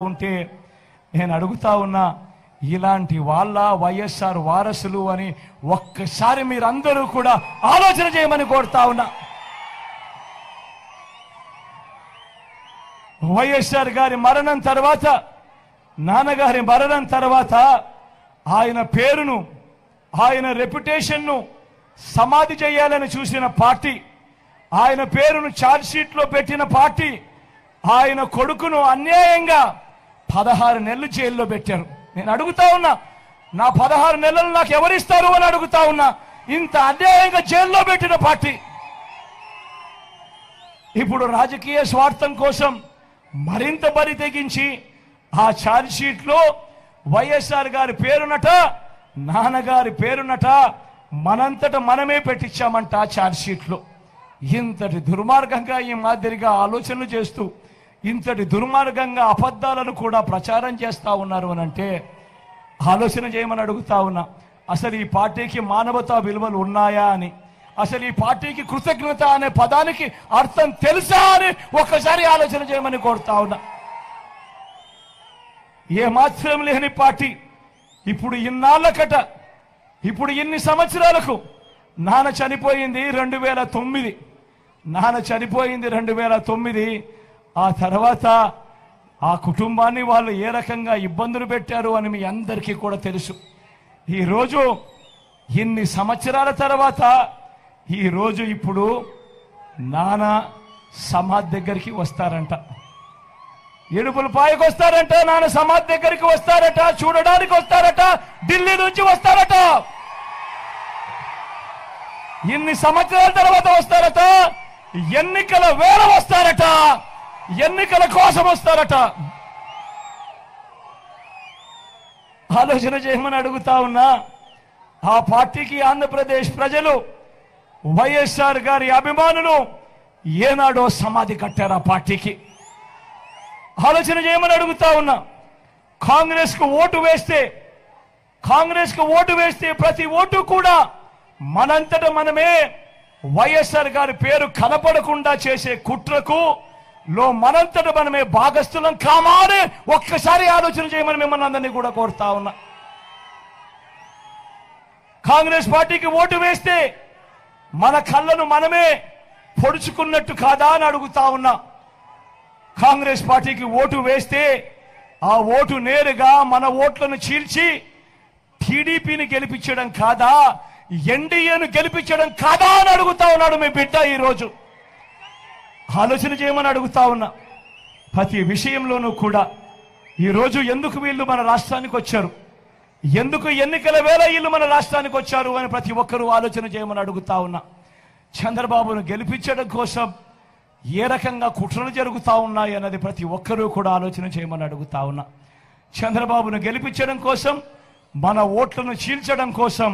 ఉంటే నేను అడుగుతా ఉన్నా, ఇలాంటి వాళ్ళ వైఎస్ఆర్ వారసులు అని ఒక్కసారి మీరందరూ కూడా ఆలోచన చేయమని కోరుతా ఉన్నా. వైఎస్ఆర్ గారి మరణం తర్వాత, నాన్నగారి మరణం తర్వాత ఆయన పేరును, ఆయన రెప్యుటేషన్ను సమాధి చేయాలని చూసిన పార్టీ, ఆయన పేరును ఛార్జ్ షీట్లో పెట్టిన పార్టీ, ఆయన కొడుకును అన్యాయంగా 16 నెలలు జైల్లో పెట్టారు. నేను అడుగుతా ఉన్నా, నా 16 నెలలు నాకు ఎవరిస్తారు అని అడుగుతా ఉన్నా. ఇంత అన్యాయంగా జైల్లో పెట్టిన పార్టీ ఇప్పుడు రాజకీయ స్వార్థం కోసం మరింత బరి తెగించి ఆ ఛార్జ్ షీట్లో వైఎస్ఆర్ గారి పేరునట, నాన్నగారి పేరునట మనంతట మనమే పెట్టించామంట ఆ ఛార్జ్ షీట్లో. ఇంతటి దుర్మార్గంగా ఈ మాదిరిగా ఆలోచనలు చేస్తూ ఇంతటి దుర్మార్గంగా అబద్ధాలను కూడా ప్రచారం చేస్తా ఉన్నారు అని అంటే ఆలోచన చేయమని అడుగుతా ఉన్నా. అసలు ఈ పార్టీకి మానవతా విలువలు ఉన్నాయా అని, అసలు ఈ పార్టీకి కృతజ్ఞత అనే పదానికి అర్థం తెలుసా అని ఒక్కసారి ఆలోచన చేయమని కోరుతా ఉన్నా. ఏ మాత్రం లేని పార్టీ ఇప్పుడు ఇన్నాళ్ళకట, ఇప్పుడు ఇన్ని సంవత్సరాలకు, నాన్న చనిపోయింది 2009, నాన్న చనిపోయింది 2009. ఆ తర్వాత ఆ కుటుంబాన్ని వాళ్ళు ఏ రకంగా ఇబ్బందులు పెట్టారు అని మీ అందరికీ కూడా తెలుసు. ఈరోజు ఇన్ని సంవత్సరాల తర్వాత ఈరోజు ఇప్పుడు నాన్న సమాధి దగ్గరికి వస్తారంట, ఎడుపుల పాయకు వస్తారంట, నాన్న సమాధి దగ్గరికి వస్తారట, చూడడానికి వస్తారట, ఢిల్లీ నుంచి వస్తారట, ఇన్ని సంవత్సరాల తర్వాత వస్తారట, ఎన్నికల వేళ వస్తారట, ఎన్నికల కోసం వస్తారట. ఆలోచన చేయమని అడుగుతా ఉన్నా. ఆ పార్టీకి ఆంధ్రప్రదేశ్ ప్రజలు, వైఎస్ఆర్ గారి అభిమానులు ఏనాడో సమాధి కట్టారు ఆ పార్టీకి. ఆలోచన చేయమని అడుగుతా ఉన్నా. కాంగ్రెస్ కు ఓటు వేస్తే ప్రతి ఓటు కూడా మనంతట మనమే వైఎస్ఆర్ గారి పేరు కనపడకుండా చేసే కుట్రకు మనంతట మనమే భాగస్థులం కామానే ఒక్కసారి ఆలోచన చేయమని మిమ్మల్ని అందరినీ కూడా కోరుతా ఉన్నా. కాంగ్రెస్ పార్టీకి ఓటు వేస్తే మన కళ్ళను మనమే పొడుచుకున్నట్టు కాదా అని అడుగుతా ఉన్నా. కాంగ్రెస్ పార్టీకి ఓటు వేస్తే ఆ ఓటు నేరుగా మన ఓట్లను చీల్చి టీడీపీని గెలిపించడం కాదా, ఎన్డీఏను గెలిపించడం కాదా అని అడుగుతా ఉన్నాడు మీ బిడ్డ. ఈరోజు ఆలోచన చేయమని అడుగుతా ఉన్నా. ప్రతి విషయంలోనూ కూడా ఈరోజు ఎందుకు వీళ్ళు మన రాష్ట్రానికి వచ్చారు, ఎందుకు ఎన్నికల వేళ వీళ్ళు మన రాష్ట్రానికి వచ్చారు అని ప్రతి ఒక్కరూ ఆలోచన చేయమని అడుగుతా ఉన్నా. చంద్రబాబును గెలిపించడం కోసం ఏ రకంగా కుట్రలు జరుగుతూ ఉన్నాయి అన్నది ప్రతి ఒక్కరూ కూడా ఆలోచన చేయమని అడుగుతా ఉన్నా. చంద్రబాబును గెలిపించడం కోసం, మన ఓట్లను చీల్చడం కోసం